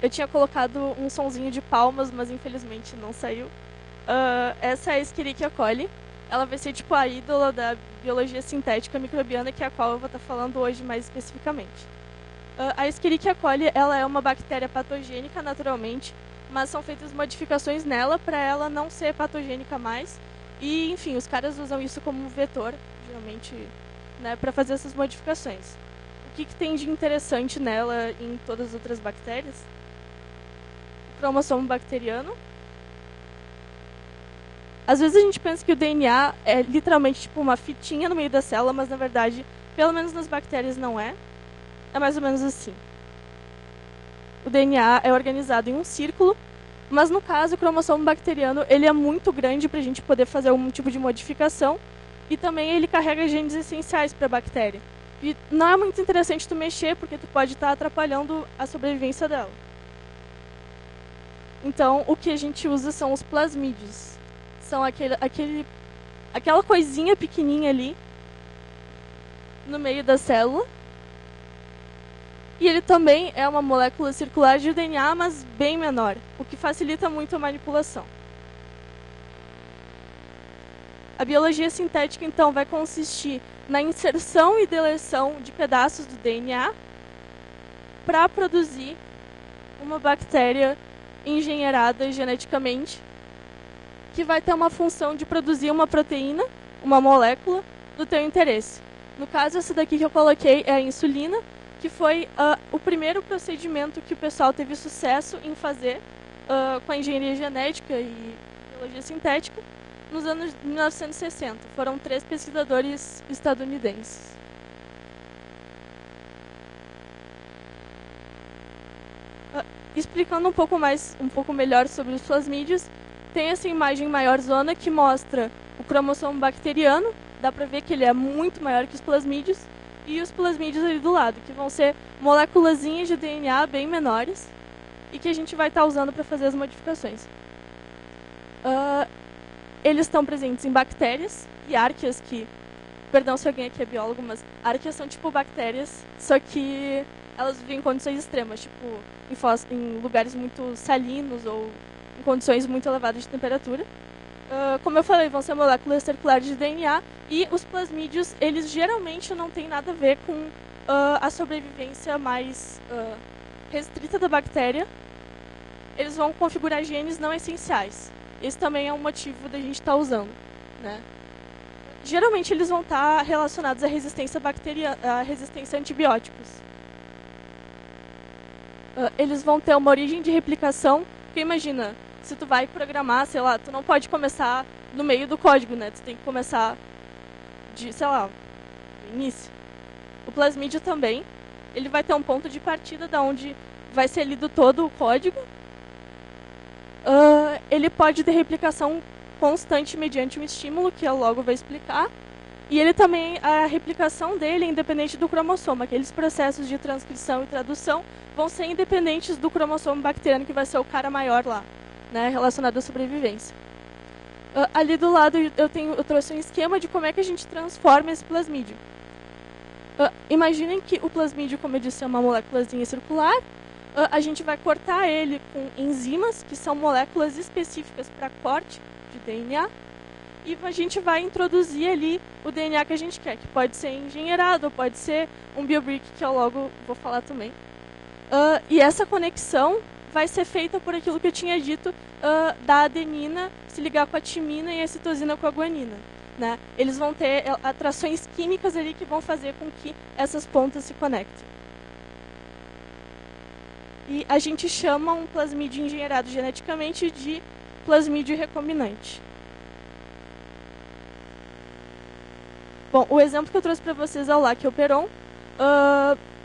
Eu tinha colocado um sonzinho de palmas, mas infelizmente não saiu. Essa é a Escherichia coli. Ela vai ser tipo a ídola da biologia sintética microbiana, que é a qual eu vou estar falando hoje mais especificamente. A Escherichia coli ela é uma bactéria patogênica naturalmente, mas são feitas modificações nela para ela não ser patogênica mais. E, enfim, os caras usam isso como vetor, geralmente, né, para fazer essas modificações. O que tem de interessante nela em todas as outras bactérias? O cromossomo bacteriano. Às vezes a gente pensa que o DNA é literalmente tipo uma fitinha no meio da célula, mas na verdade, pelo menos nas bactérias não é. É mais ou menos assim. O DNA é organizado em um círculo, mas no caso o cromossomo bacteriano ele é muito grande para a gente poder fazer algum tipo de modificação e também ele carrega genes essenciais para a bactéria. E não é muito interessante tu mexer porque tu pode estar atrapalhando a sobrevivência dela. Então o que a gente usa são os plasmídeos. São aquela coisinha pequenininha ali no meio da célula. E ele também é uma molécula circular de DNA, mas bem menor, o que facilita muito a manipulação. A biologia sintética, então, vai consistir na inserção e deleção de pedaços do DNA para produzir uma bactéria engenheirada geneticamente, que vai ter uma função de produzir uma proteína, uma molécula, do teu interesse. No caso, essa daqui que eu coloquei é a insulina, que foi o primeiro procedimento que o pessoal teve sucesso em fazer com a engenharia genética e biologia sintética nos anos 1960. Foram 3 pesquisadores estadunidenses. Explicando um pouco melhor sobre os plasmídeos, tem essa imagem maior zona que mostra o cromossomo bacteriano, dá para ver que ele é muito maior que os plasmídeos, e os plasmídeos ali do lado, que vão ser moléculazinhas de DNA bem menores e que a gente vai estar usando para fazer as modificações. Eles estão presentes em bactérias e árqueas perdão se alguém aqui é biólogo, mas árqueas são tipo bactérias, só que elas vivem em condições extremas, tipo em lugares muito salinos ou em condições muito elevadas de temperatura. Como eu falei, vão ser moléculas circulares de DNA e os plasmídeos, eles geralmente não têm nada a ver com a sobrevivência mais restrita da bactéria. Eles vão configurar genes não essenciais. Esse também é um motivo da gente estar usando, né? Geralmente eles vão estar relacionados à resistência bacteriana, à resistência a antibióticos. Eles vão ter uma origem de replicação, porque imagina, se tu vai programar, sei lá, tu não pode começar no meio do código, né? Tu tem que começar de, sei lá, do início. O plasmídio também, ele vai ter um ponto de partida da onde vai ser lido todo o código. Ele pode ter replicação constante mediante um estímulo, que eu logo vou explicar. E ele também, a replicação dele é independente do cromossomo. Aqueles processos de transcrição e tradução vão ser independentes do cromossomo bacteriano, que vai ser o cara maior lá, né, relacionado à sobrevivência. Ali do lado eu trouxe um esquema de como é que a gente transforma esse plasmídio. Imaginem que o plasmídio, como eu disse, é uma moléculazinha circular. A gente vai cortar ele com enzimas, que são moléculas específicas para corte de DNA. E a gente vai introduzir ali o DNA que a gente quer, que pode ser engenheirado, ou pode ser um biobrick, que eu logo vou falar também. E essa conexão vai ser feita por aquilo que eu tinha dito, da adenina se ligar com a timina e a citosina com a guanina, né? Eles vão ter atrações químicas ali que vão fazer com que essas pontas se conectem. E a gente chama um plasmídio engenheirado geneticamente de plasmídio recombinante. Bom, o exemplo que eu trouxe para vocês é o Lac-Operon.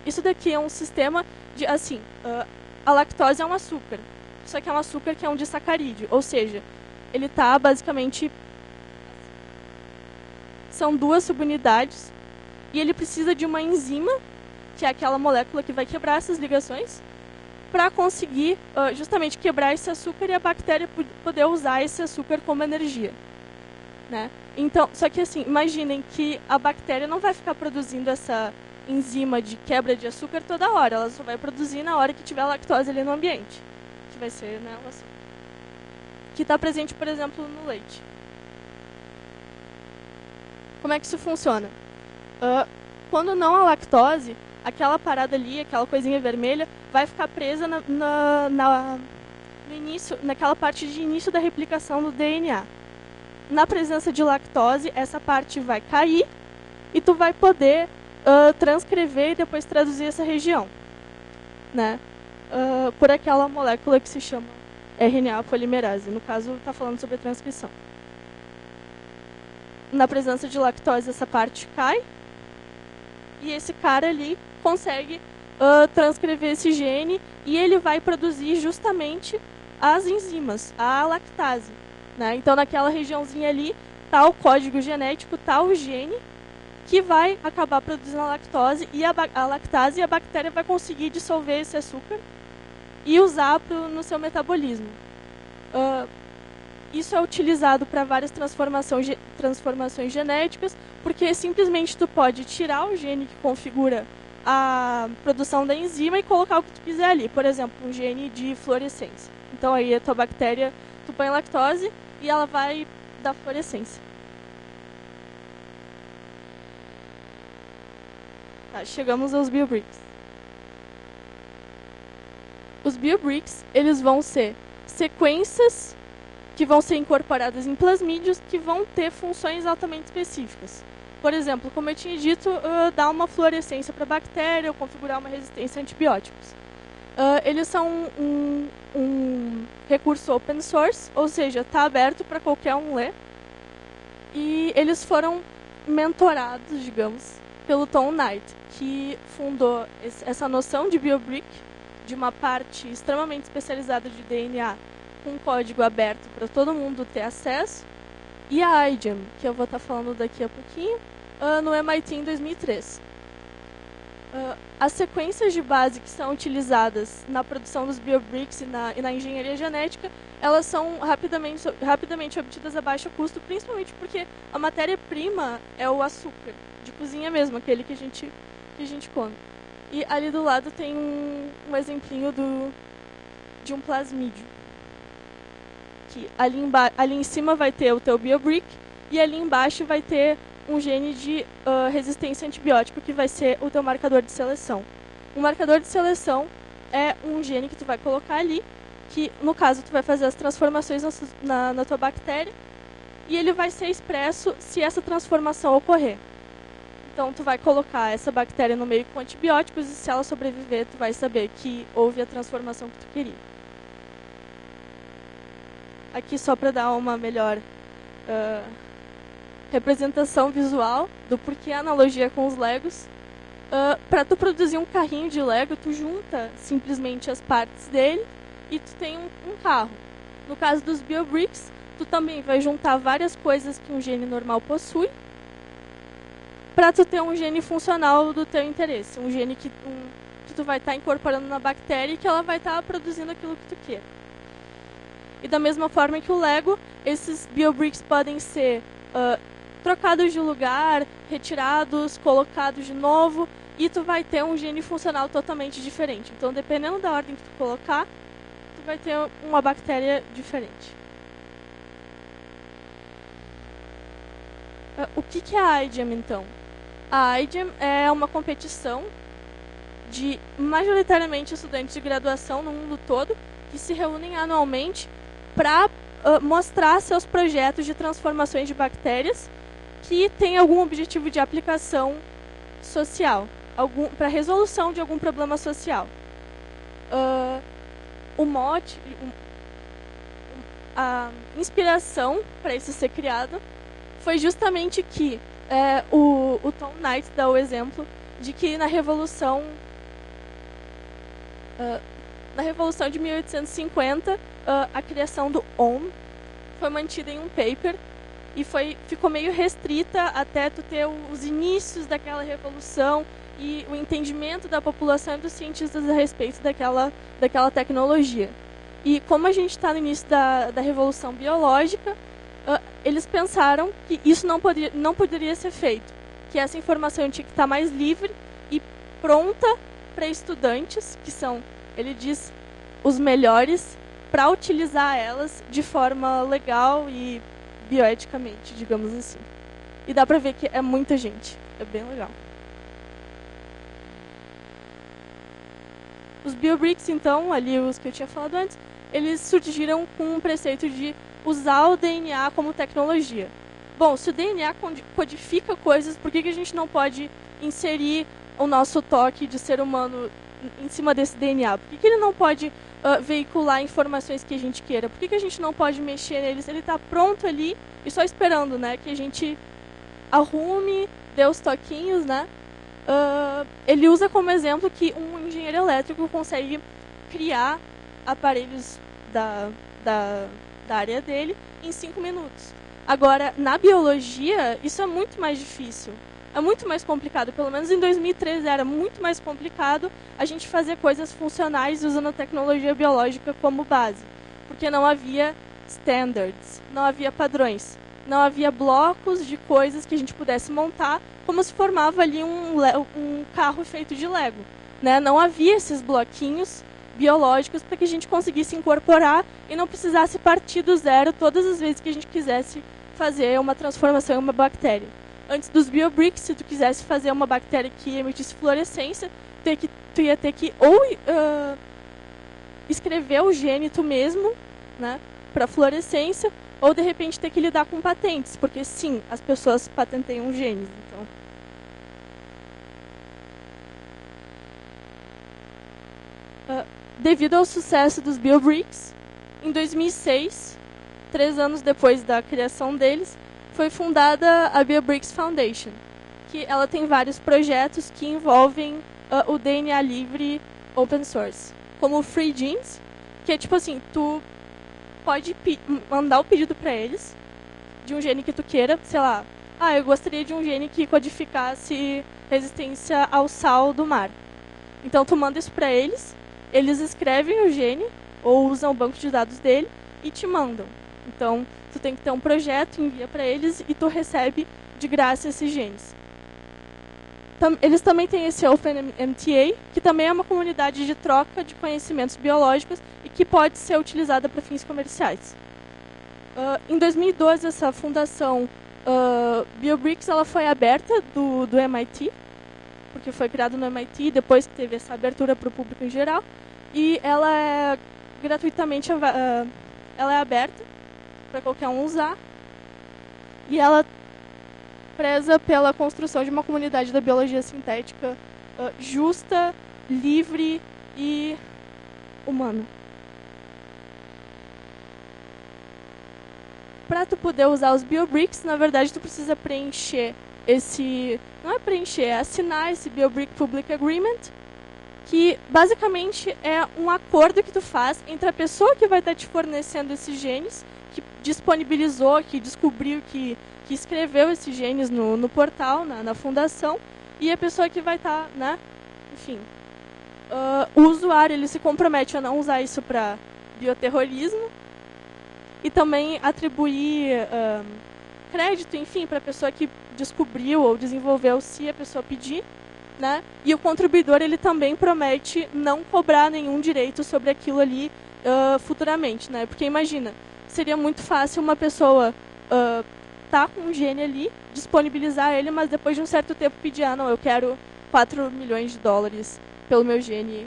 Isso daqui é um sistema de, assim, a lactose é um açúcar, só que é um açúcar que é um disacarídeo, ou seja, ele está basicamente, são 2 subunidades, e ele precisa de uma enzima, que é aquela molécula que vai quebrar essas ligações, para conseguir justamente quebrar esse açúcar e a bactéria poder usar esse açúcar como energia, né? Então, só que assim, imaginem que a bactéria não vai ficar produzindo enzima de quebra de açúcar toda hora. Ela só vai produzir na hora que tiver lactose ali no ambiente. Que vai ser, né, o açúcar. Que está presente, por exemplo, no leite. Como é que isso funciona? Quando não há lactose, aquela parada ali, aquela coisinha vermelha, vai ficar presa no início, naquela parte de início da replicação do DNA. Na presença de lactose, essa parte vai cair e tu vai poder transcrever e depois traduzir essa região, né? Por aquela molécula que se chama RNA polimerase. No caso, está falando sobre a transcrição. Na presença de lactose, essa parte cai e esse cara ali consegue transcrever esse gene e ele vai produzir justamente as enzimas, a lactase, né? Então, naquela regiãozinha ali, está o código genético, está o gene que vai acabar produzindo a lactose e a lactase, e a bactéria vai conseguir dissolver esse açúcar e usar no seu metabolismo. Isso é utilizado para várias transformações genéticas, porque simplesmente tu pode tirar o gene que configura a produção da enzima e colocar o que tu quiser ali. Por exemplo, um gene de fluorescência. Então aí a tua bactéria, tu põe lactose e ela vai dar fluorescência. Tá, chegamos aos biobricks. Os biobricks, eles vão ser sequências que vão ser incorporadas em plasmídios que vão ter funções altamente específicas. Por exemplo, como eu tinha dito, dar uma fluorescência para a bactéria ou configurar uma resistência a antibióticos. Eles são um recurso open source, ou seja, está aberto para qualquer um ler. E eles foram mentorados, digamos, pelo Tom Knight, que fundou essa noção de biobrick, de uma parte extremamente especializada de DNA, com código aberto para todo mundo ter acesso, e a iGEM, que eu vou estar falando daqui a pouquinho, no MIT em 2003. As sequências de base que são utilizadas na produção dos biobricks e na engenharia genética, elas são rapidamente obtidas a baixo custo, principalmente porque a matéria-prima é o açúcar, de cozinha mesmo, aquele que a gente come. E ali do lado tem um exemplinho de um plasmídio. Que ali em cima vai ter o teu biobrick e ali embaixo vai ter um gene de resistência a antibiótico, que vai ser o teu marcador de seleção. O marcador de seleção é um gene que tu vai colocar ali, que no caso tu vai fazer as transformações na tua bactéria, e ele vai ser expresso se essa transformação ocorrer. Então tu vai colocar essa bactéria no meio com antibióticos e se ela sobreviver, tu vai saber que houve a transformação que tu queria. Aqui só para dar uma melhor representação visual do porquê a analogia com os Legos. Para tu produzir um carrinho de Lego, tu junta simplesmente as partes dele e tu tem um carro. No caso dos biobricks, tu também vai juntar várias coisas que um gene normal possui para tu ter um gene funcional do teu interesse. Um gene que tu vai estar incorporando na bactéria e que ela vai estar produzindo aquilo que tu quer. E da mesma forma que o Lego, esses biobricks podem ser trocados de lugar, retirados, colocados de novo, e tu vai ter um gene funcional totalmente diferente. Então, dependendo da ordem que tu colocar, tu vai ter uma bactéria diferente. O que é a iGEM, então? A iGEM é uma competição de majoritariamente estudantes de graduação no mundo todo que se reúnem anualmente para mostrar seus projetos de transformações de bactérias que têm algum objetivo de aplicação social, para resolução de algum problema social. O mote, a inspiração para isso ser criado foi justamente que o Tom Knight dá o exemplo de que na Revolução de 1850, a criação do Ohm foi mantida em um paper e ficou meio restrita até tu ter os inícios daquela revolução e o entendimento da população e dos cientistas a respeito daquela tecnologia. E como a gente está no início da revolução biológica, eles pensaram que isso não poderia ser feito, que essa informação tinha que estar mais livre e pronta para estudantes, que são, ele diz, os melhores, para utilizar elas de forma legal e bioeticamente, digamos assim. E dá para ver que é muita gente, é bem legal. Os BioBricks, então, ali os que eu tinha falado antes, eles surgiram com um preceito de usar o DNA como tecnologia. Bom, se o DNA codifica coisas, por que a gente não pode inserir o nosso toque de ser humano em cima desse DNA? Por que ele não pode veicular informações que a gente queira? Por que a gente não pode mexer neles? Ele está pronto ali e só esperando, né, que a gente arrume, dê os toquinhos, né? Ele usa como exemplo que um engenheiro elétrico consegue criar aparelhos da área dele em 5 minutos. Agora, na biologia, isso é muito mais difícil. É muito mais complicado. Pelo menos em 2013 era muito mais complicado a gente fazer coisas funcionais usando a tecnologia biológica como base. Porque não havia standards, não havia padrões, não havia blocos de coisas que a gente pudesse montar, como se formava ali um carro feito de Lego, né? Não havia esses bloquinhos biológicos para que a gente conseguisse incorporar e não precisasse partir do zero todas as vezes que a gente quisesse fazer uma transformação em uma bactéria. Antes dos BioBricks, se tu quisesse fazer uma bactéria que emitisse fluorescência, tu ia ter que ou escrever o gene tu mesmo, né, para fluorescência, ou de repente ter que lidar com patentes, porque sim, as pessoas patenteiam genes. Então, devido ao sucesso dos BioBricks, em 2006, 3 anos depois da criação deles, foi fundada a BioBricks Foundation, que ela tem vários projetos que envolvem o DNA livre open source, como o Free Genes, que é tipo assim, tu pode mandar o pedido para eles de um gene que tu queira, sei lá, eu gostaria de um gene que codificasse resistência ao sal do mar. Então tu manda isso para eles, eles escrevem o gene ou usam o banco de dados dele e te mandam. Então tu tem que ter um projeto, envia para eles e tu recebe de graça esses genes. Eles também têm esse OpenMTA, que também é uma comunidade de troca de conhecimentos biológicos e que pode ser utilizada para fins comerciais. Em 2012, essa fundação BioBricks ela foi aberta do MIT, porque foi criada no MIT, depois que teve essa abertura para o público em geral, e ela é gratuitamente ela é aberta para qualquer um usar, e ela preza pela construção de uma comunidade da biologia sintética justa, livre e humana. Para tu poder usar os BioBricks, na verdade tu precisa preencher não é preencher, é assinar esse BioBrick Public Agreement, que basicamente é um acordo que tu faz entre a pessoa que vai estar te fornecendo esses genes, que disponibilizou, que descobriu, que escreveu esses genes no portal, na fundação, e a pessoa que vai estar, né, enfim, o usuário ele se compromete a não usar isso para bioterrorismo e também atribuir crédito, enfim, para a pessoa que descobriu ou desenvolveu, se a pessoa pedir, né? E o contribuidor ele também promete não cobrar nenhum direito sobre aquilo ali futuramente, né? Porque imagina, seria muito fácil uma pessoa tá com um gene ali, disponibilizar ele, mas depois de um certo tempo pedir, não, eu quero 4 milhões de dólares pelo meu gene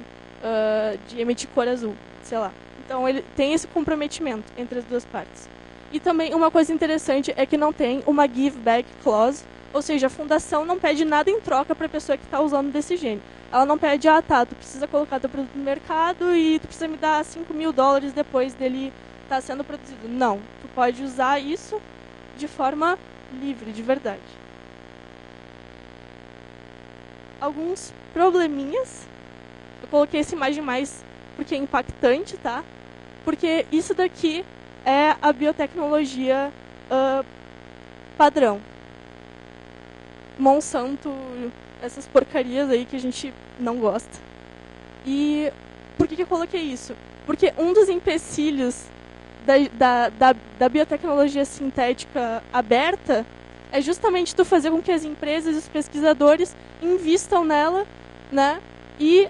de emitir cor azul, sei lá. Então ele tem esse comprometimento entre as duas partes. E também uma coisa interessante é que não tem uma give back clause, ou seja, a fundação não pede nada em troca para a pessoa que está usando desse gene. Ela não pede, tu precisa colocar teu produto no mercado e tu precisa me dar 5 mil dólares depois dele estar sendo produzido. Não, tu pode usar isso de forma livre, de verdade. Alguns probleminhas. Eu coloquei essa imagem mais porque é impactante, tá? Porque isso daqui é a biotecnologia padrão. Monsanto, essas porcarias aí que a gente não gosta. E por que eu coloquei isso? Porque um dos empecilhos da biotecnologia sintética aberta é justamente tu fazer com que as empresas e os pesquisadores invistam nela, né? E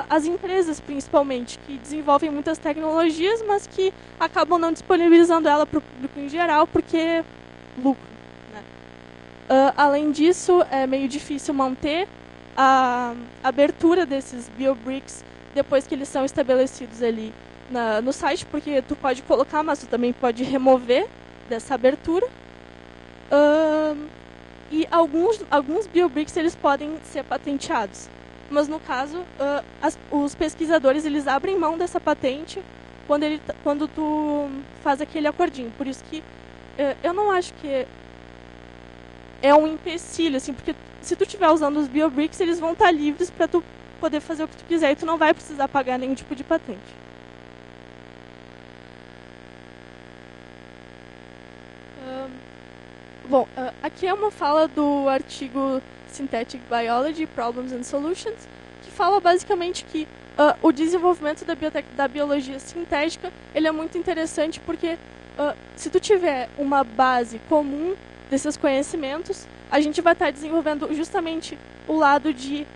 as empresas, principalmente, que desenvolvem muitas tecnologias, mas que acabam não disponibilizando ela para o público em geral, porque lucro. Né? Além disso, é meio difícil manter a abertura desses biobricks depois que eles são estabelecidos ali no site, porque tu pode colocar, mas tu também pode remover dessa abertura. E alguns biobricks eles podem ser patenteados. Mas, no caso, os pesquisadores eles abrem mão dessa patente quando tu faz aquele acordinho. Por isso que eu não acho que é um empecilho, assim, porque se tu estiver usando os biobricks, eles vão estar livres para tu poder fazer o que tu quiser e tu não vai precisar pagar nenhum tipo de patente. Bom, aqui é uma fala do artigo Synthetic Biology, Problems and Solutions, que fala basicamente que o desenvolvimento da biologia sintética ele é muito interessante porque se tu tiver uma base comum desses conhecimentos, a gente vai estar desenvolvendo justamente o lado de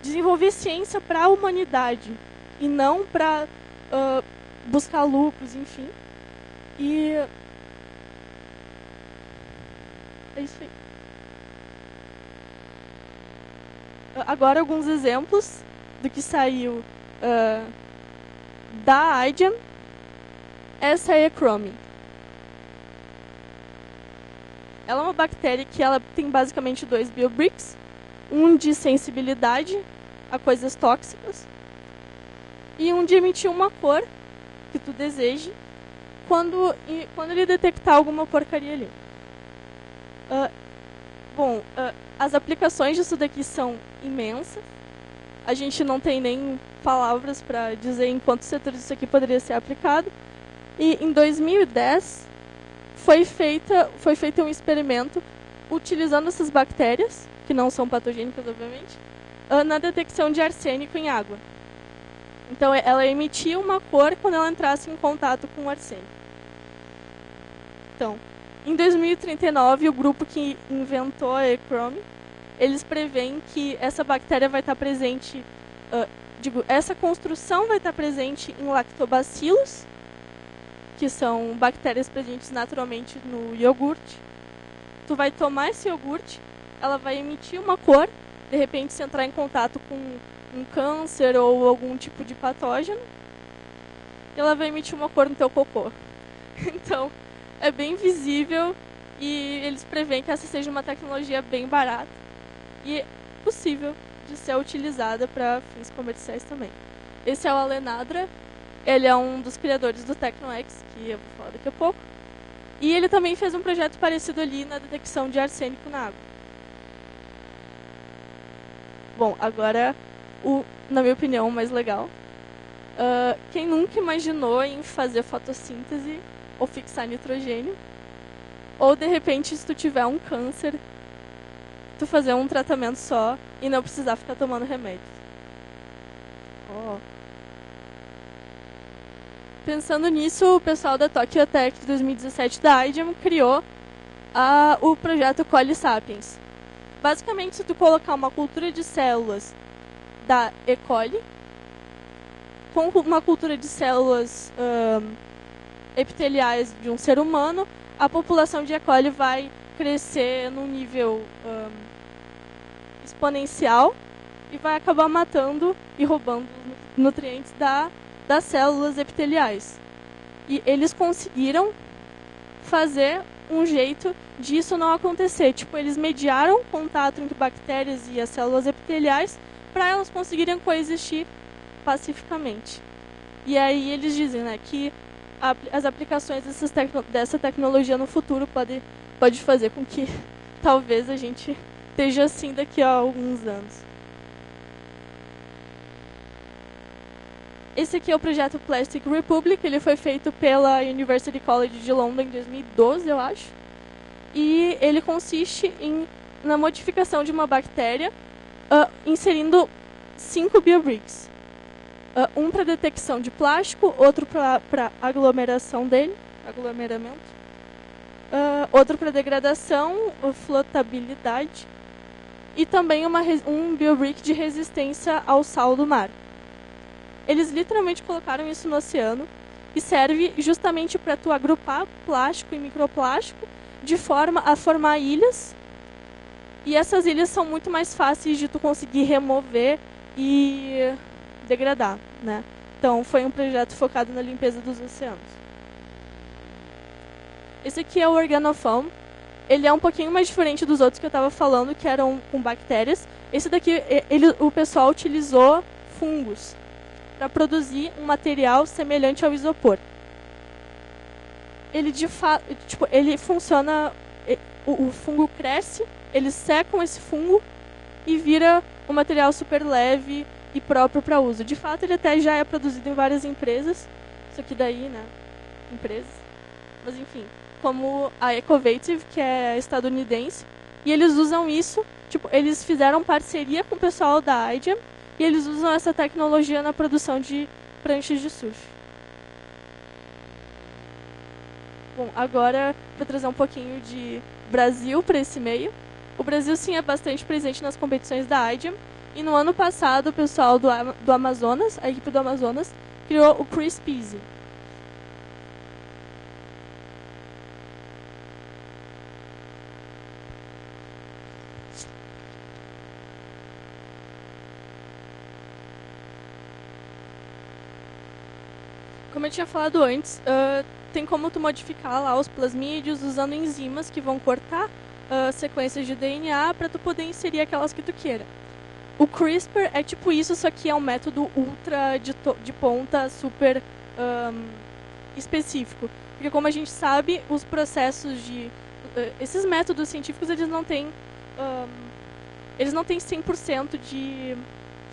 desenvolver ciência para a humanidade e não para buscar lucros, enfim. E é isso aí. Agora alguns exemplos do que saiu da IGEM. Essa é a Chrome. Ela é uma bactéria que ela tem basicamente 2 biobricks. Um de sensibilidade a coisas tóxicas e um de emitir uma cor que tu deseje quando ele detectar alguma porcaria ali. As aplicações disso daqui são imensas. A gente não tem nem palavras para dizer em quantos setores isso aqui poderia ser aplicado. E em 2010 foi feito um experimento utilizando essas bactérias, que não são patogênicas, obviamente, na detecção de arsênico em água. Então, ela emitia uma cor quando ela entrasse em contato com o arsênico. Então, em 2039, o grupo que inventou a E-Chrome, eles preveem que essa bactéria vai estar presente, essa construção vai estar presente em lactobacilos, que são bactérias presentes naturalmente no iogurte. Tu vai tomar esse iogurte, ela vai emitir uma cor, de repente se entrar em contato com um câncer ou algum tipo de patógeno, e ela vai emitir uma cor no teu cocô. Então, é bem visível e eles preveem que essa seja uma tecnologia bem barata e possível de ser utilizada para fins comerciais também. Esse é o Alenadra, ele é um dos criadores do TecnoX, que eu vou falar daqui a pouco, e ele também fez um projeto parecido ali na detecção de arsênico na água. Bom, agora, na minha opinião, o mais legal. Quem nunca imaginou em fazer fotossíntese ou fixar nitrogênio? Ou, de repente, se tu tiver um câncer, tu fazer um tratamento só e não precisar ficar tomando remédio. Pensando nisso, o pessoal da Tokyo Tech de 2017 da IGEM criou o projeto Coli Sapiens. Basicamente, se tu colocar uma cultura de células da E. coli com uma cultura de células epiteliais de um ser humano, a população de E. coli vai crescer num nível exponencial e vai acabar matando e roubando nutrientes das células epiteliais. E eles conseguiram fazer um jeito disso não acontecer. Tipo, eles mediaram o contato entre bactérias e as células epiteliais para elas conseguirem coexistir pacificamente. E aí eles dizem, né, que as aplicações dessa tecnologia no futuro pode fazer com que talvez a gente esteja assim daqui a alguns anos. Esse aqui é o projeto Plastic Republic, ele foi feito pela University College de London em 2012, eu acho. E ele consiste na modificação de uma bactéria inserindo 5 biobricks. Um para detecção de plástico, outro para aglomeramento, outro para degradação, flotabilidade, e também um biobrick de resistência ao sal do mar. Eles literalmente colocaram isso no oceano e serve justamente para tu agrupar plástico e microplástico de forma a formar ilhas. E essas ilhas são muito mais fáceis de tu conseguir remover e degradar, né? Então, foi um projeto focado na limpeza dos oceanos. Esse aqui é o Organofoam. Ele é um pouquinho mais diferente dos outros que eu estava falando, que eram com bactérias. Esse daqui, o pessoal utilizou fungos para produzir um material semelhante ao isopor. Ele, ele funciona... O fungo cresce, eles secam esse fungo e vira um material super leve e próprio para uso. De fato, ele até já é produzido em várias empresas. Isso aqui daí, né? Empresas. Mas, enfim, como a Ecovative, que é estadunidense. E eles usam isso, eles fizeram parceria com o pessoal da IDEM e eles usam essa tecnologia na produção de pranchas de surf. Bom, agora, para trazer um pouquinho de Brasil para esse meio. O Brasil, sim, é bastante presente nas competições da IDEM. E no ano passado, o pessoal do Amazonas, a equipe do Amazonas, criou o CRISP-Easy. Como eu tinha falado antes, tem como tu modificar lá os plasmídeos usando enzimas que vão cortar sequências de DNA para tu poder inserir aquelas que tu queira. O CRISPR é tipo isso, só que é um método ultra de ponta, super específico. Porque como a gente sabe, os processos de... esses métodos científicos, eles não têm 100% de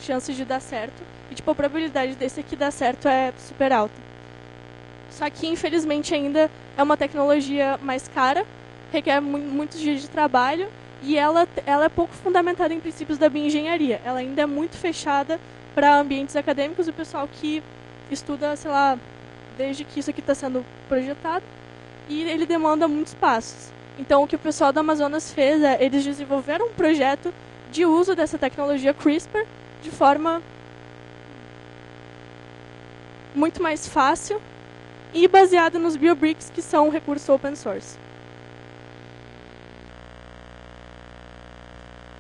chances de dar certo. E a probabilidade desse aqui dar certo é super alta. Só que, infelizmente, ainda é uma tecnologia mais cara, requer muitos dias de trabalho, e ela é pouco fundamentada em princípios da bioengenharia. Ela ainda é muito fechada para ambientes acadêmicos e o pessoal que estuda, sei lá, desde que isso aqui está sendo projetado, e ele demanda muitos passos. Então, o que o pessoal do Amazonas fez é, eles desenvolveram um projeto de uso dessa tecnologia CRISPR de forma muito mais fácil e baseada nos biobricks, que são um recurso open source.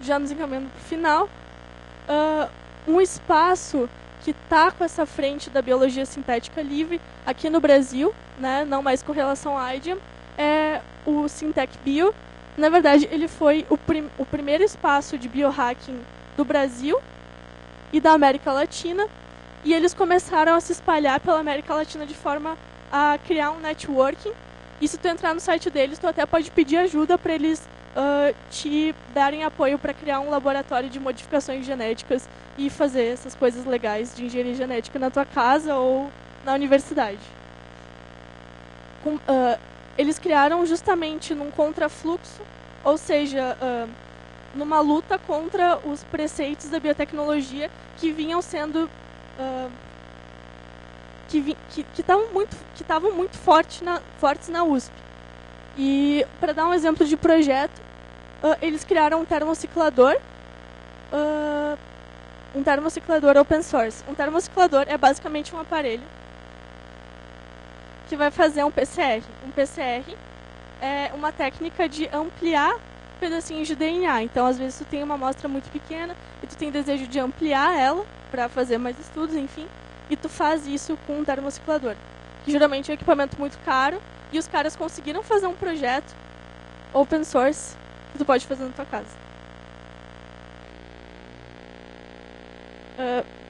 Já nos encaminhando para o final, um espaço que está com essa frente da biologia sintética livre aqui no Brasil, né, não mais com relação à IDEM, é o Sintec Bio. Na verdade, ele foi o primeiro espaço de biohacking do Brasil e da América Latina, e eles começaram a se espalhar pela América Latina de forma a criar um networking. E se tu entrar no site deles, tu até pode pedir ajuda para eles te darem apoio para criar um laboratório de modificações genéticas e fazer essas coisas legais de engenharia genética na tua casa ou na universidade. Eles criaram justamente num contrafluxo, ou seja, numa luta contra os preceitos da biotecnologia que vinham sendo que estavam muito fortes na USP. E para dar um exemplo de projeto, eles criaram um termociclador open source. Um termociclador é basicamente um aparelho que vai fazer um PCR. Um PCR é uma técnica de ampliar pedacinhos de DNA. Então, às vezes, tu tem uma amostra muito pequena e tu tem desejo de ampliar ela para fazer mais estudos, enfim. E tu faz isso com um termociclador, que geralmente é um equipamento muito caro. E os caras conseguiram fazer um projeto open source que tu pode fazer na tua casa.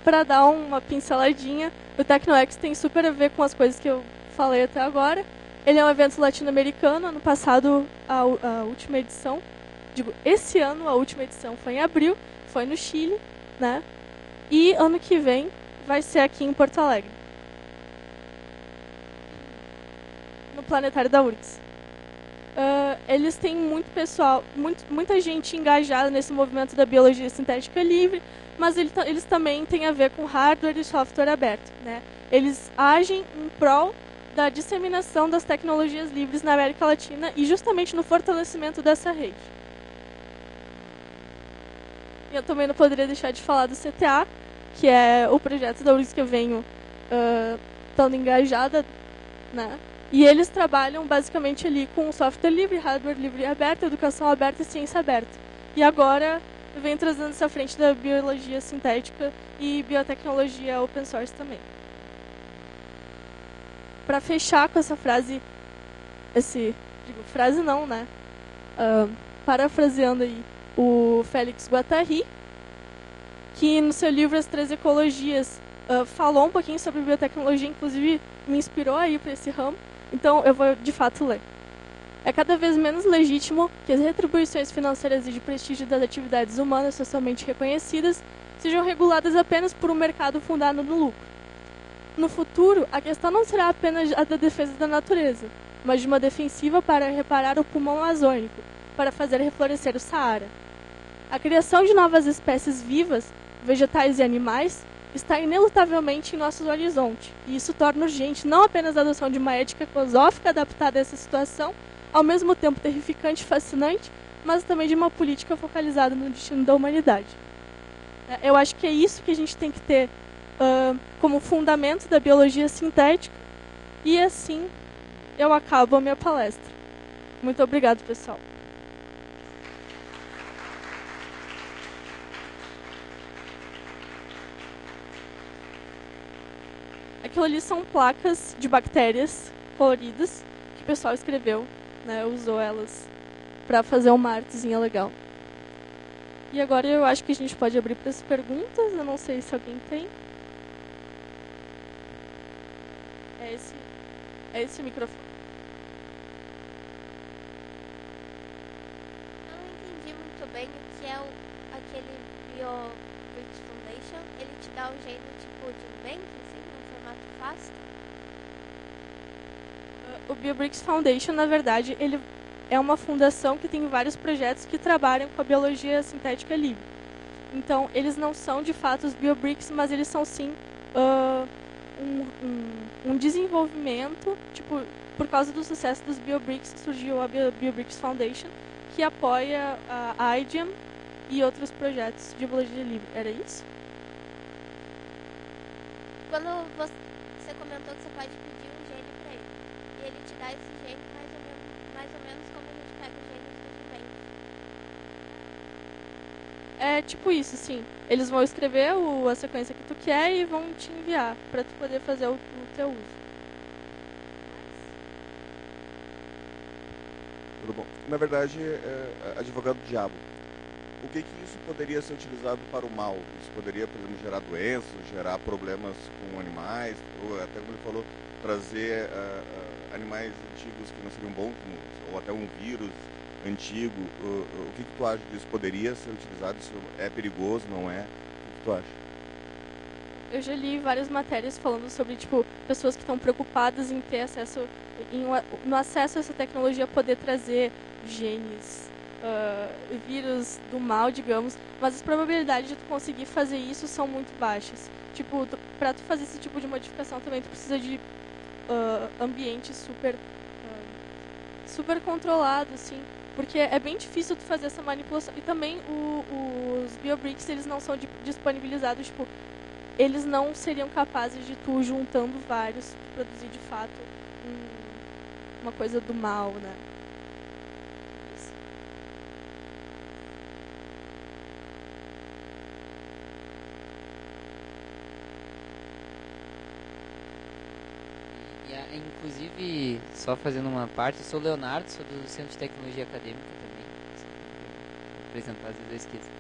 Para dar uma pinceladinha, o TecnoX tem super a ver com as coisas que eu falei até agora. Ele é um evento latino-americano. Ano passado, a última edição, esse ano a última edição foi em abril, foi no Chile, né? E ano que vem vai ser aqui em Porto Alegre, no planetário da URGS. Eles têm muito pessoal, muita gente engajada nesse movimento da biologia sintética livre, mas eles também têm a ver com hardware e software aberto, né? Eles agem em prol da disseminação das tecnologias livres na América Latina e justamente no fortalecimento dessa rede. E eu também não poderia deixar de falar do CTA, que é o projeto da URGS que eu venho estando engajada, né? E eles trabalham basicamente ali com software livre, hardware livre e aberto, educação aberta e ciência aberta. E agora eu venho trazendo essa frente da biologia sintética e biotecnologia open source também. Para fechar com essa frase, frase não, né? Parafraseando aí o Félix Guattari, que no seu livro As Três Ecologias falou um pouquinho sobre biotecnologia, inclusive me inspirou aí para esse ramo, então eu vou de fato ler. É cada vez menos legítimo que as retribuições financeiras e de prestígio das atividades humanas socialmente reconhecidas sejam reguladas apenas por um mercado fundado no lucro. No futuro, a questão não será apenas a da defesa da natureza, mas de uma defensiva para reparar o pulmão amazônico, para fazer reflorescer o Saara. A criação de novas espécies vivas, vegetais e animais, está inelutavelmente em nosso horizonte, e isso torna urgente não apenas a adoção de uma ética filosófica adaptada a essa situação, ao mesmo tempo terrificante e fascinante, mas também de uma política focalizada no destino da humanidade. Eu acho que é isso que a gente tem que ter como fundamento da biologia sintética, e assim eu acabo a minha palestra. Muito obrigado, pessoal. Aquilo ali são placas de bactérias coloridas que o pessoal escreveu, né, usou elas para fazer uma artezinha legal. E agora eu acho que a gente pode abrir para as perguntas. Eu não sei se alguém tem. É esse o microfone. Eu não entendi muito bem o que é aquele BioBricks Foundation. Ele te dá um jeito tipo de um bank, assim, num formato fácil? O BioBricks Foundation, na verdade, ele é uma fundação que tem vários projetos que trabalham com a biologia sintética livre. Então, eles não são de fato os BioBricks, mas eles são sim um desenvolvimento, tipo, por causa do sucesso dos BioBricks, surgiu a BioBricks Foundation, que apoia a IGEM e outros projetos de biologia livre. Era isso? Quando você comentou que você pode pedir um gene para ele, e ele te dá esse gene mais ou menos como a gente pega os genes dos genes. É tipo isso, sim. Eles vão escrever a sequência que tu quer e vão te enviar para tu poder fazer o teu uso. Tudo bom. Na verdade, advogado do diabo. O que isso poderia ser utilizado para o mal? Isso poderia, por exemplo, gerar doenças, gerar problemas com animais, ou até como ele falou, trazer animais antigos que não seriam bons, ou até um vírus antigo. O que tu acha disso? Poderia ser utilizado? Isso é perigoso, não é? O que tu acha? Eu já li várias matérias falando sobre, tipo, pessoas que estão preocupadas em ter acesso, no acesso a essa tecnologia, poder trazer genes, vírus do mal, digamos, mas as probabilidades de tu conseguir fazer isso são muito baixas. Tipo, para tu fazer esse tipo de modificação também tu precisa de ambiente super controlado, assim, porque é bem difícil tu fazer essa manipulação. E também os BioBricks, eles não são disponibilizados, tipo, eles não seriam capazes de tu juntando vários produzir de fato uma coisa do mal, né? Isso. Inclusive, só fazendo uma parte, eu sou o Leonardo, sou do Centro de Tecnologia Acadêmica também. Vou apresentar, às vezes eu esqueço.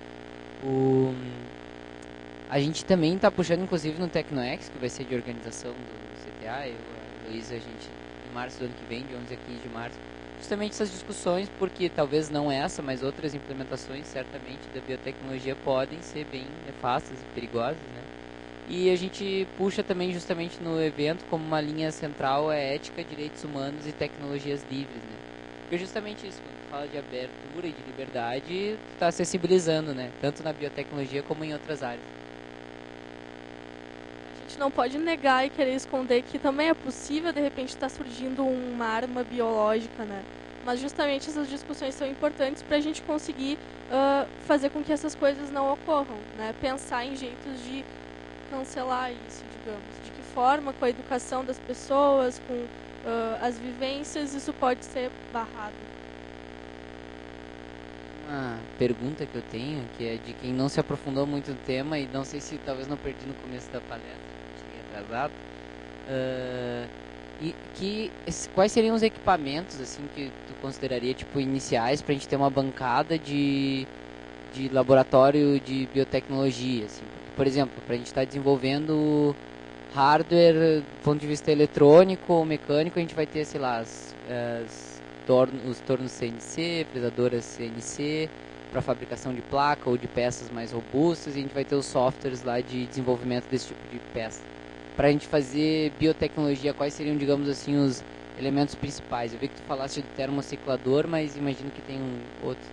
A gente também está puxando, inclusive, no TecnoX, que vai ser de organização do CTA, eu e a Luísa, a gente, em março do ano que vem, de 11 a 15 de março, justamente essas discussões, porque talvez não essa, mas outras implementações, certamente, da biotecnologia podem ser bem nefastas e perigosas, né? E a gente puxa também, justamente no evento, como uma linha central, a ética, direitos humanos e tecnologias livres, né? Porque justamente isso, quando tu fala de abertura e de liberdade, tu está sensibilizando, né? Tanto na biotecnologia como em outras áreas. A gente gente não pode negar e querer esconder que também é possível, de repente, estar surgindo uma arma biológica, né? Mas justamente essas discussões são importantes para a gente conseguir fazer com que essas coisas não ocorram, né? Pensar em jeitos de cancelar isso, digamos. De que forma, com a educação das pessoas, com as vivências, isso pode ser barrado. Uma pergunta que eu tenho, que é de quem não se aprofundou muito no tema, e não sei se talvez não perdi no começo da palestra, cheguei atrasado, quais seriam os equipamentos assim que tu consideraria tipo iniciais para a gente ter uma bancada de laboratório de biotecnologia, assim? Por exemplo, para a gente estar desenvolvendo hardware do ponto de vista eletrônico ou mecânico, a gente vai ter, sei lá, os tornos CNC, fresadoras CNC, para fabricação de placa ou de peças mais robustas, e a gente vai ter os softwares lá de desenvolvimento desse tipo de peça. Para a gente fazer biotecnologia, quais seriam, digamos assim, os elementos principais? Eu vi que tu falaste do termociclador, mas imagino que tem outro.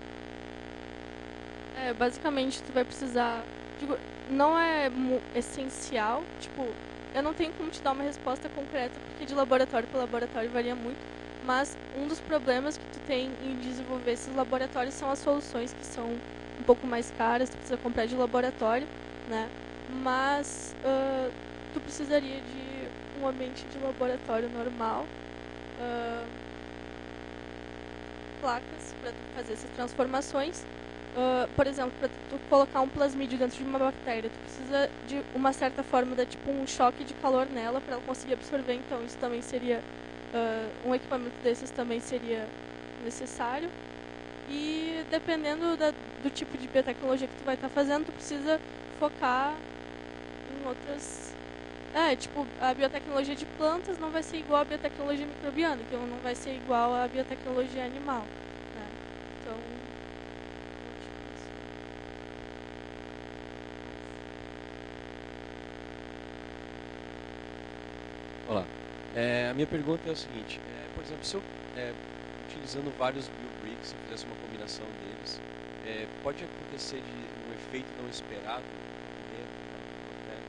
Basicamente, tu vai precisar... Digo, não é essencial, tipo, eu não tenho como te dar uma resposta concreta, porque de laboratório para laboratório varia muito, mas um dos problemas que tu tem em desenvolver esses laboratórios são as soluções que são um pouco mais caras, tu precisa comprar de laboratório, né? Mas tu precisaria de um ambiente de laboratório normal, placas para fazer essas transformações. Por exemplo, para tu colocar um plasmídio dentro de uma bactéria, tu precisa de uma certa forma de tipo um choque de calor nela para ela conseguir absorver, então isso também seria um equipamento desses também seria necessário. E dependendo do tipo de biotecnologia que tu vai estar fazendo, tu precisa focar em outras... tipo, a biotecnologia de plantas não vai ser igual à biotecnologia microbiana, que não vai ser igual à biotecnologia animal, né? Então... Olá. A minha pergunta é o seguinte, por exemplo, se eu, utilizando vários biobricks, se eu fizesse uma combinação deles, pode acontecer de um efeito não esperado dentro da bactéria?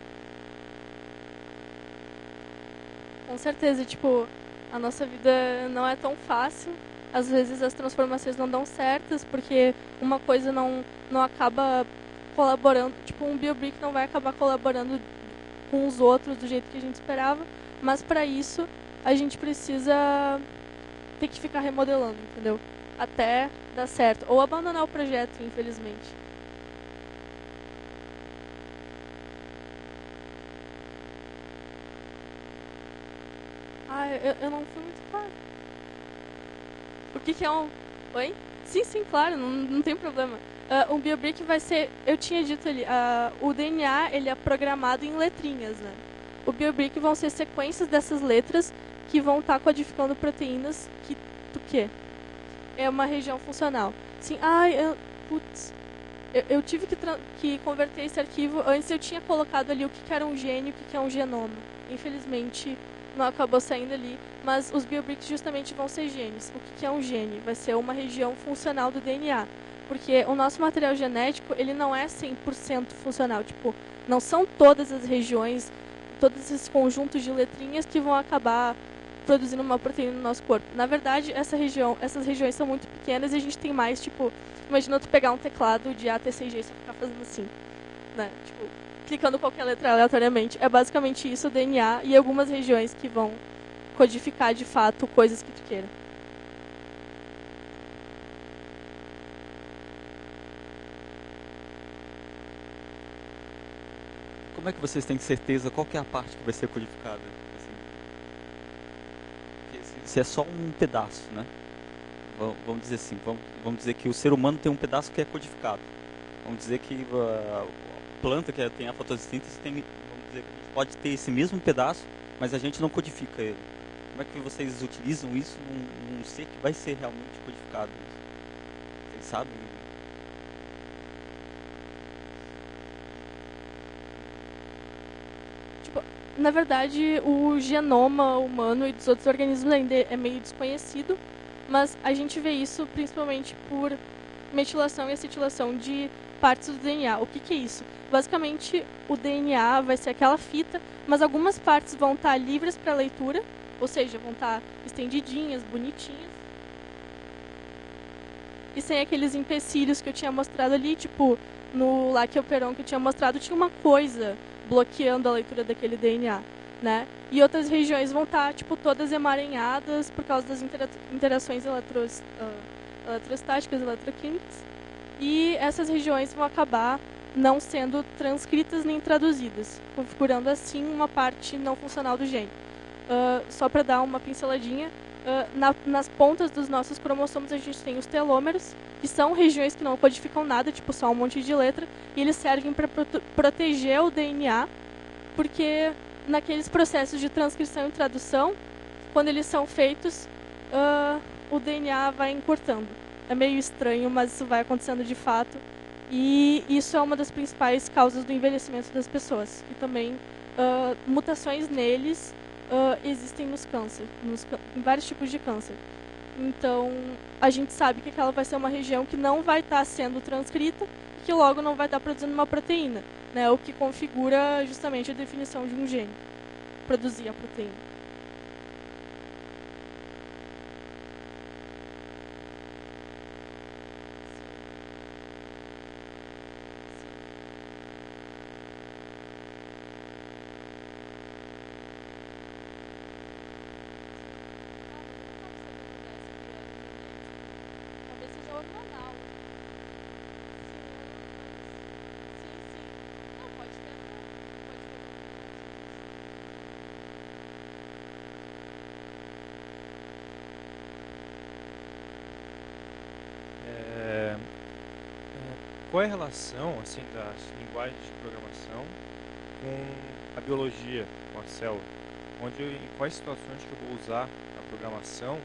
Com certeza, tipo, a nossa vida não é tão fácil. Às vezes as transformações não dão certas, porque uma coisa não acaba colaborando, tipo, um biobrick não vai acabar colaborando com os outros do jeito que a gente esperava, mas para isso a gente precisa ter que ficar remodelando, entendeu? Até dar certo. Ou abandonar o projeto, infelizmente. Eu não fui muito claro. O que é um... Oi? Sim, claro, não tem problema. Um biobrick vai ser... Eu tinha dito ali, o DNA ele é programado em letrinhas, né? O biobrick vão ser sequências dessas letras que vão estar codificando proteínas que... Do quê? É uma região funcional. Sim, eu tive que converter esse arquivo. Antes eu tinha colocado ali o que era um gene e o que é um genoma. Infelizmente, não acabou saindo ali. Mas os biobricks justamente vão ser genes. O que é um gene? Vai ser uma região funcional do DNA. Porque o nosso material genético, ele não é 100% funcional. Tipo, não são todas as regiões, todos esses conjuntos de letrinhas que vão acabar produzindo uma proteína no nosso corpo. Na verdade, essas regiões são muito pequenas e a gente tem mais, tipo, imagina tu pegar um teclado de ATCG e só ficar fazendo assim, né? Tipo, clicando qualquer letra aleatoriamente. É basicamente isso, o DNA e algumas regiões que vão codificar, de fato, coisas que tu queira. Como é que vocês têm certeza qual que é a parte que vai ser codificada? Se é só um pedaço, né? Vamos dizer assim, vamos dizer que o ser humano tem um pedaço que é codificado. Vamos dizer que a planta que tem a fotossíntese vamos dizer que a gente pode ter esse mesmo pedaço, mas a gente não codifica ele. Como é que vocês utilizam isso num ser que vai ser realmente codificado? Vocês sabem? Na verdade, o genoma humano e dos outros organismos ainda é meio desconhecido, mas a gente vê isso principalmente por metilação e acetilação de partes do DNA. O que que é isso? Basicamente, o DNA vai ser aquela fita, mas algumas partes vão estar livres para leitura, ou seja, vão estar estendidinhas, bonitinhas. E sem aqueles empecilhos que eu tinha mostrado ali, tipo, no Lac Operon que eu tinha mostrado, tinha uma coisa bloqueando a leitura daquele DNA, né? E outras regiões vão estar, tipo, todas emaranhadas por causa das interações eletrostáticas, eletroquímicas. E essas regiões vão acabar não sendo transcritas nem traduzidas, configurando assim uma parte não funcional do gene. Só para dar uma pinceladinha, nas pontas dos nossos cromossomos a gente tem os telômeros, que são regiões que não codificam nada, tipo só um monte de letra, e eles servem para proteger o DNA, porque naqueles processos de transcrição e tradução, quando eles são feitos, o DNA vai encurtando. É meio estranho, mas isso vai acontecendo de fato. E isso é uma das principais causas do envelhecimento das pessoas. E também mutações neles existem nos câncer, em vários tipos de câncer. Então, a gente sabe que aquela vai ser uma região que não vai estar sendo transcrita e que logo não vai estar produzindo uma proteína, né? O que configura justamente a definição de um gene, produzir a proteína. Qual é a relação assim das linguagens de programação com a biologia, com a célula? Em quais situações que eu vou usar a programação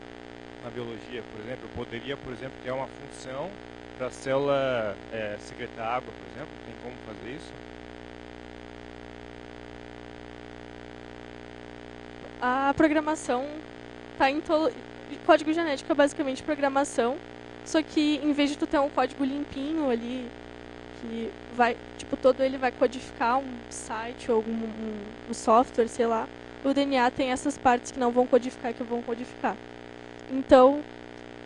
na biologia, por exemplo? Eu poderia, por exemplo, ter uma função para a célula secretar água, por exemplo? Tem como fazer isso? A programação está em código genético é basicamente programação, só que em vez de tu ter um código limpinho ali, que vai, tipo, todo ele vai codificar um site ou um software, sei lá, o DNA tem essas partes que não vão codificar, que vão codificar. Então,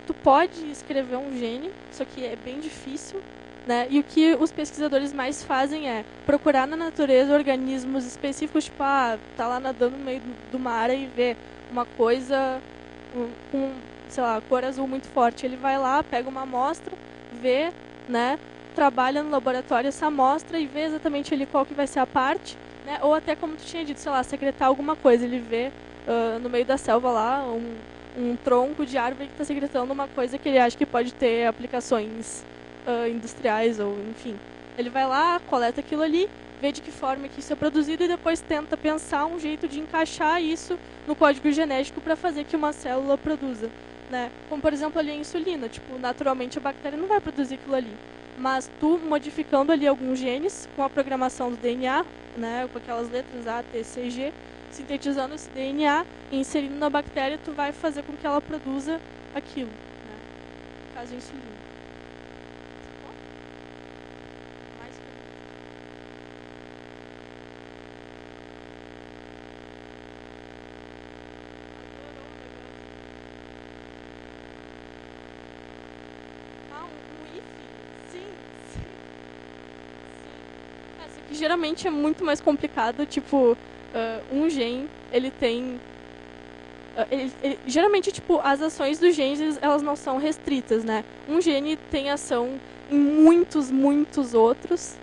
tu pode escrever um gene, só que é bem difícil, né? E o que os pesquisadores mais fazem é procurar na natureza organismos específicos, tipo, tá lá nadando no meio do mar e vê uma coisa com, sei lá, cor azul muito forte. Ele vai lá, pega uma amostra, vê, né? Trabalha no laboratório essa amostra e vê exatamente ali qual que vai ser a parte, né? Ou até, como tu tinha dito, sei lá, secretar alguma coisa. Ele vê no meio da selva lá um tronco de árvore que está secretando uma coisa que ele acha que pode ter aplicações industriais ou enfim. Ele vai lá, coleta aquilo ali, vê de que forma que isso é produzido e depois tenta pensar um jeito de encaixar isso no código genético para fazer que uma célula produza, né? Como, por exemplo, ali a insulina. Tipo, naturalmente a bactéria não vai produzir aquilo ali. Mas tu modificando ali alguns genes com a programação do DNA, né, com aquelas letras A, T, C, G, sintetizando esse DNA e inserindo na bactéria, tu vai fazer com que ela produza aquilo, né? No caso, a insulina. Mais um if? Sim. Isso aqui geralmente é muito mais complicado, tipo, um gene, ele tem... geralmente, tipo, as ações dos genes, elas não são restritas, né? Um gene tem ação em muitos outros,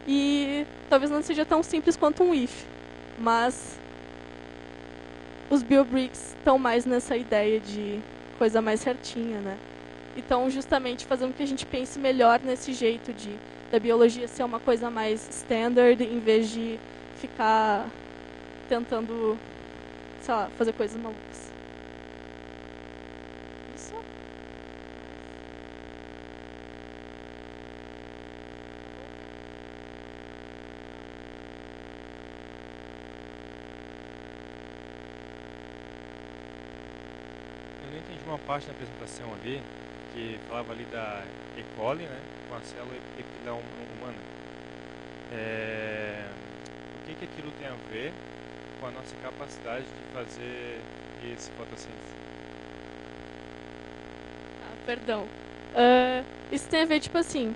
e talvez não seja tão simples quanto um if, mas os biobricks estão mais nessa ideia de coisa mais certinha, né? Então, justamente fazendo com que a gente pense melhor nesse jeito da biologia ser uma coisa mais standard, em vez de ficar tentando, sei lá, fazer coisas malucas. Isso. Eu não entendi uma parte da apresentação ali, que falava ali da E. coli, né, com a célula da humana, o que aquilo tem a ver com a nossa capacidade de fazer esse fotossíntese? Perdão. Isso tem a ver, tipo assim,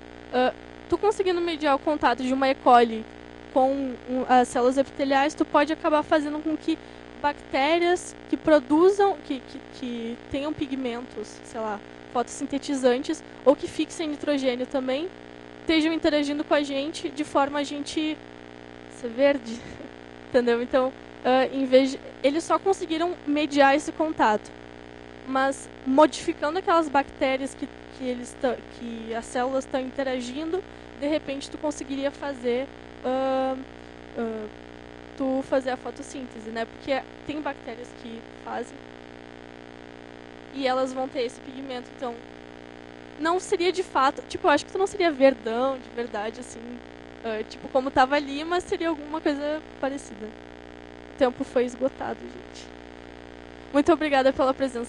tu conseguindo mediar o contato de uma E. coli com as células epiteliais, tu pode acabar fazendo com que bactérias que produzam, que tenham pigmentos, sei lá, fotossintetizantes, ou que fixem nitrogênio também, estejam interagindo com a gente de forma a gente ser verde, entendeu? Então, eles só conseguiram mediar esse contato, mas modificando aquelas bactérias que as células estão interagindo, de repente tu conseguiria fazer a fotossíntese, né? Porque tem bactérias que fazem e elas vão ter esse pigmento, então não seria de fato, tipo, eu acho que tu não seria verdão, de verdade, assim, tipo, como tava ali, mas seria alguma coisa parecida. O tempo foi esgotado, gente. Muito obrigada pela presença